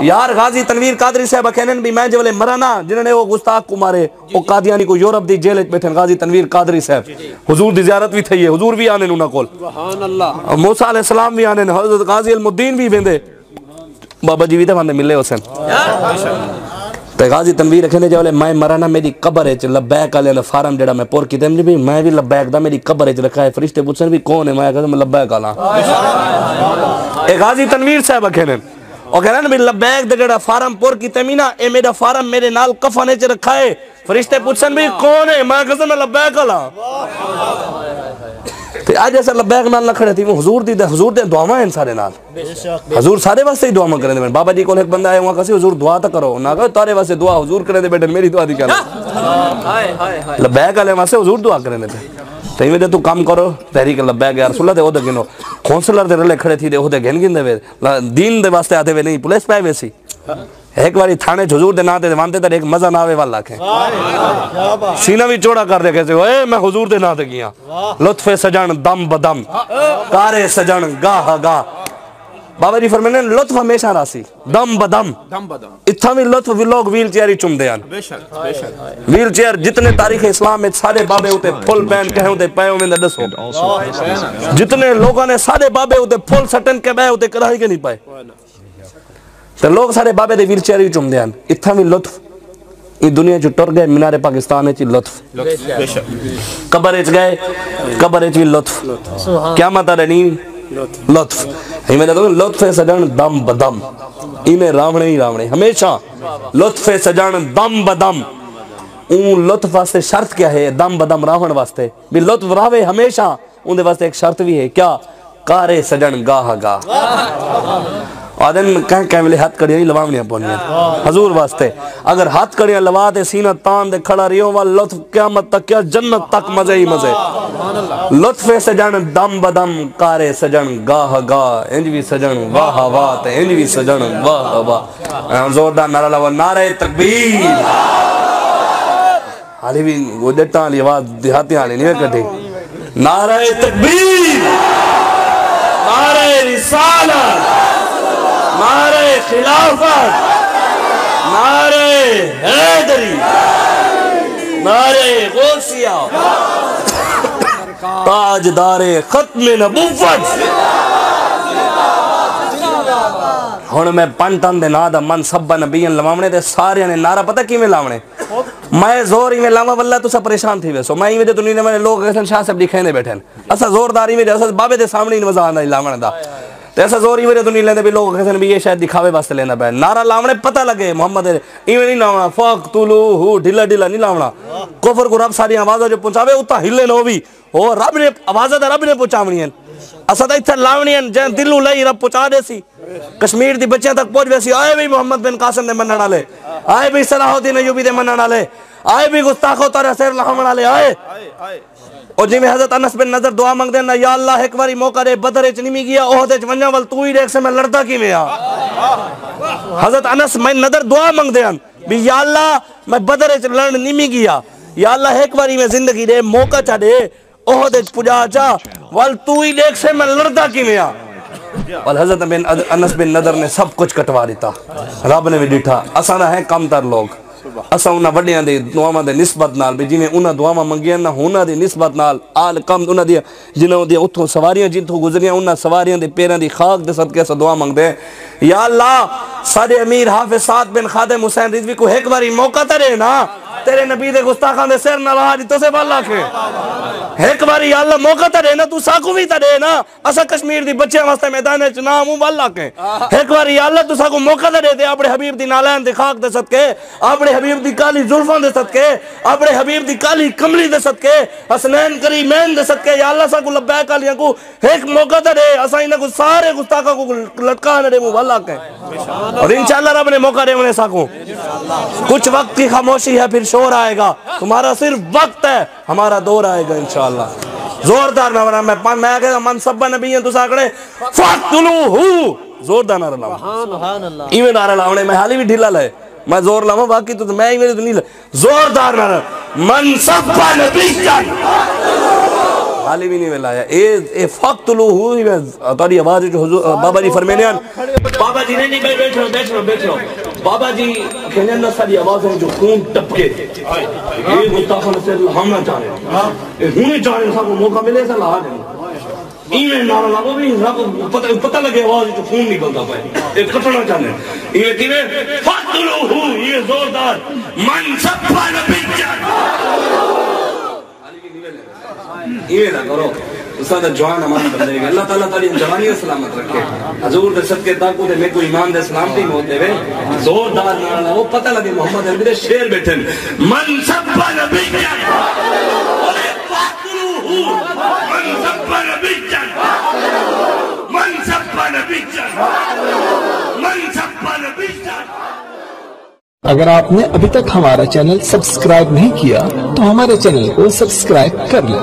यार गाजी तनवीर कादरी साहब कहने भी मैं जब मरा ना जिन्होंने वो गुस्ताख को मारे वो कादियानी को यूरोप दी जेल बैठे गाजी तनवीर कादरी साहब हुजूर दी जियारत भी थी है हुजूर भी आने उन्हां कोल सुभान अल्लाह मूसा अलैहि सलाम भी आने हजरत गाजी अलमुद्दीन भी वेंदे बाबा जी भी तो वंदे मिले हुसैन ते गाजी तनवीर कहने जब मैं मरा ना मेरी कब्र है लब्बैक वाले दा फार्म जेड़ा मैं पुर कीते भी मैं भी लब्बैक दा मेरी कब्र है रखा है फरिश्ते पूछन भी कौन है मैं कहता लब्बैक वाला ए गाजी तनवीर साहब कहने और कहना भी लब्बैक दे जेड़ा फार्म पुर कीते मी ना ए मेरा फार्म मेरे नाल कफन च रखा है फरिश्ते पूछन भी कौन है मैं कहता मैं लब्बैक वाला ते आज ऐसा लब्बैक नाल ना खड़े थी वो हुजूर दे दुआवां हैं सारे नाल हुजूर सारे वास्ते ही दुआवां करे बाबा जी को एक बंदा आया वहां कसी हुजूर दुआ तो करो ना कहो तारे वास्ते दुआ हुजूर करे दे बेटे मेरी दुआ दी कर लब्बैक वाले वास्ते हुजूर दुआ करे दे तई में तू काम करो तहरीक लब्बैक यार रसूल दे ओदे गिनो काउंसलर दे रले खड़े थी दे ओदे गिन गिन दे दीन दे वास्ते आते वे नहीं पुलिस पाए वैसी एक बारी थाने हुजूर दे नाते वांते तर एक मजा ना आवे वाला के सीना भी चौड़ा कर दे कैसे ओए मैं हुजूर दे नाते गया लुत्फे सजन दम बदम कारे सजन गाह गा बाबा जी फरमाने लुत्फ हमेशा रासी दम बदम इत्था भी लुत्फ भी लोग व्हील चेयर ही चुमदे हैं बेशक व्हील चेयर जितने तारीख इस्लाम में सारे बाबे उते फुल पैन कहे उते पायो में दसो जितने लोगों ने सारे बाबे उते फुल सटन के बे उते कराई के नहीं पाए तो लोग सारे बाबे दे व्हील चेयर ही चुमदे हैं इत्था भी लुत्फ इस दुनिया च टुर गए मीनारे पाकिस्तान में लुत्फ कब्र च गए कब्र च भी लुत्फ क़यामत रहनी लुत्फ इमें तो लुत्फ सजन दम बदम इमें रावणे ही रावणे हमेशा लुत्फ सजन दम बदम उन लुत्फ वास्ते शर्त क्या है दम बदम रावण वास्ते भी लुत्फ रावे हमेशा उनके वास्ते एक शर्त भी है क्या कारे सजन गाह गा आदन कह कह वेले हाथ कड़ियां ही लवावनियां पौनियां हजूर वास्ते अगर हाथ कड़ियां लवा ते सीना तान दे खड़ा रियो वा लुत्फ क़यामत तक क्या जन्नत तक मजे ही मजे लुत्फ सजन दम बदम कारे सजन गाह गा इंज भी सजन वाह वाह ते इंज भी सजन वाह वाह जोरदार नारा लवा नारे तकबीर हाली भी वो जट्टां वाली आवाज देहाती वाली नहीं कटे नारे तकबीर नारे रिसालत नारे खिलाफत नारे हैदरी नारे गौसिया ताजदारे खत्म नबुव्वत हुण मैं पंटन दे नां दा मन सब नबियन लवावणे ते सारे ने नारा पता किवें लावणे मैं जोर इवें लावा वल्ला तुसा परेशान थी वैसो मैं इवें तो नहीं लोग हसन शाह साहब दिखाने बैठे असा जोरदारी में असा बाबे दे सामने ही मजा आंदा लावण दा ते ऐसा जोर इवें तो नहीं लेंदे भी लोग कहते भी ये शायद दिखावे वास्ते लेना पे नारा लावणे पता लगे मोहम्मद इवें नहीं लावना फक्तुलूहु ढिला ढिला नहीं लावना कुफर को रब सारी आवाज़ों जो पहुंचावे उता हिले नो भी हो रब ने आवाज़ रब ने पहुंचावणी है असा तो इत्थे लावणी है जे दिलू लई रब पहुंचा देसी कश्मीर दी बच्चियां तक पहुंच वैसी आए भी मोहम्मद बिन कासिम दे मनण वाले आए भी सलाहुद्दीन अय्यूबी दे मनण वाले आए भी गुस्ताखो तारे सिर लहावण वाले आए और जिमें हजरत अनस बिन नजर दुआ मंगदे ना या अल्लाह एक बारी मौका दे बदर च नहीं गया ओहदे च वन्ना वल तू ही देख से मैं लड़दा किवें आ हजरत अनस मैं नजर दुआ मंगदे हन भी या अल्लाह मैं बदर च लड़न नहीं गया या अल्लाह एक बारी मैं जिंदगी दे मौका चा दे ओहदे च पुजा जा वल तू ही देख से मैं लड़दा किवें आ और हजरत बिन अनस बिन नदर ने सब कुछ कटवा दिता रब ने भी डिठा असा ना है कमतर लोग असा उन्हां वड्डियां दे दुआवां दे निस्बत नाल भी जिवें उन्हां दुआवां मंगियां ना उन्हां दी निस्बत नाल आल कम उन्हां दी जिन्हां दी उत्थों सवारियां जिथों गुजरियां उन्हां सवारियां दे पैरां दी खाक दे सदके असा दुआ मंगदे या अल्लाह साडे अमीर हाफिज साद बिन खादिम हुसैन रिजवी को एक बारी मौका तरे ना तेरे नबी दे गुस्ताखां दे सिर नाल आ दितो से वाला के एक बारी या अल्लाह मौका तरे ना तू साकू भी तरे ना असा कश्मीर दी बच्चियां वास्ते मैदान च ना मुंह वाला के एक बारी या अल्लाह तू साकू मौका तरे दे अपने हबीब दी नालैन दे खाक दे सदके अपने हबीब दी काली जुल्फां दे सदके अपने हबीब दी काली कमली दे सदके हसनैन करीमैन दे सदके या अल्लाह साकू लब्बैक कालियां को एक मौका तरे असा इन्हां को सारे गुस्ताखां को लटका ने मुंह वाला के और इंशाअल्लाह रब ने मौका दे उन्हें साकू कुछ वक्त की खामोशी है फिर शोर आएगा तुम्हारा सिर्फ वक्त है हमारा दौर आएगा इंशाअल्लाह जोरदार मैं कहता मन सब नबी है तुसा आकड़े फक्तुलूहु जोरदार नारा लाओ सुभान अल्लाह इवें नारा लावणे मैं हाली भी ढीला ले मैं जोर लावा बाकी तो मैं इवें तो नहीं जोरदार नारा मन सब नबी हाली भी नहीं मिलाया ए फक्तलू हुई तोरी आवाज जो बाबा जी फरमाने बाबा जी नहीं बैठो बाबा जी कहने ना सारी आवाज जो खून टपके ये गुस्ताखन से हमना चाह रहे हुने चाह रहे सबको मौका मिले सा ला दे इवें नारा लागो भी सब पता लगे आवाज जो खून निकलता पाए ये कटना चाहते ये किने फक्तलू हु ये जोरदार मन सब्बा नबिय्यन ये ना करो उस्ताद जवान हमारे बंदे के अल्लाह ताला ताली जवानी और सलामत रखे हजूर दे सदके ताकू दे में कोई ईमान दे सलामती में होते वे जोरदार नारा वो पता लगे मोहम्मद अरबी दे शेर बैठे मन सब्बा नबिय्यन ओए फक्तलू मन सब्बा नबिय्यन मन सब्बा नबिय्यन मन सब्बा नबिय्यन। अगर आपने अभी तक हमारा चैनल सब्सक्राइब नहीं किया तो हमारे चैनल को सब्सक्राइब कर लें।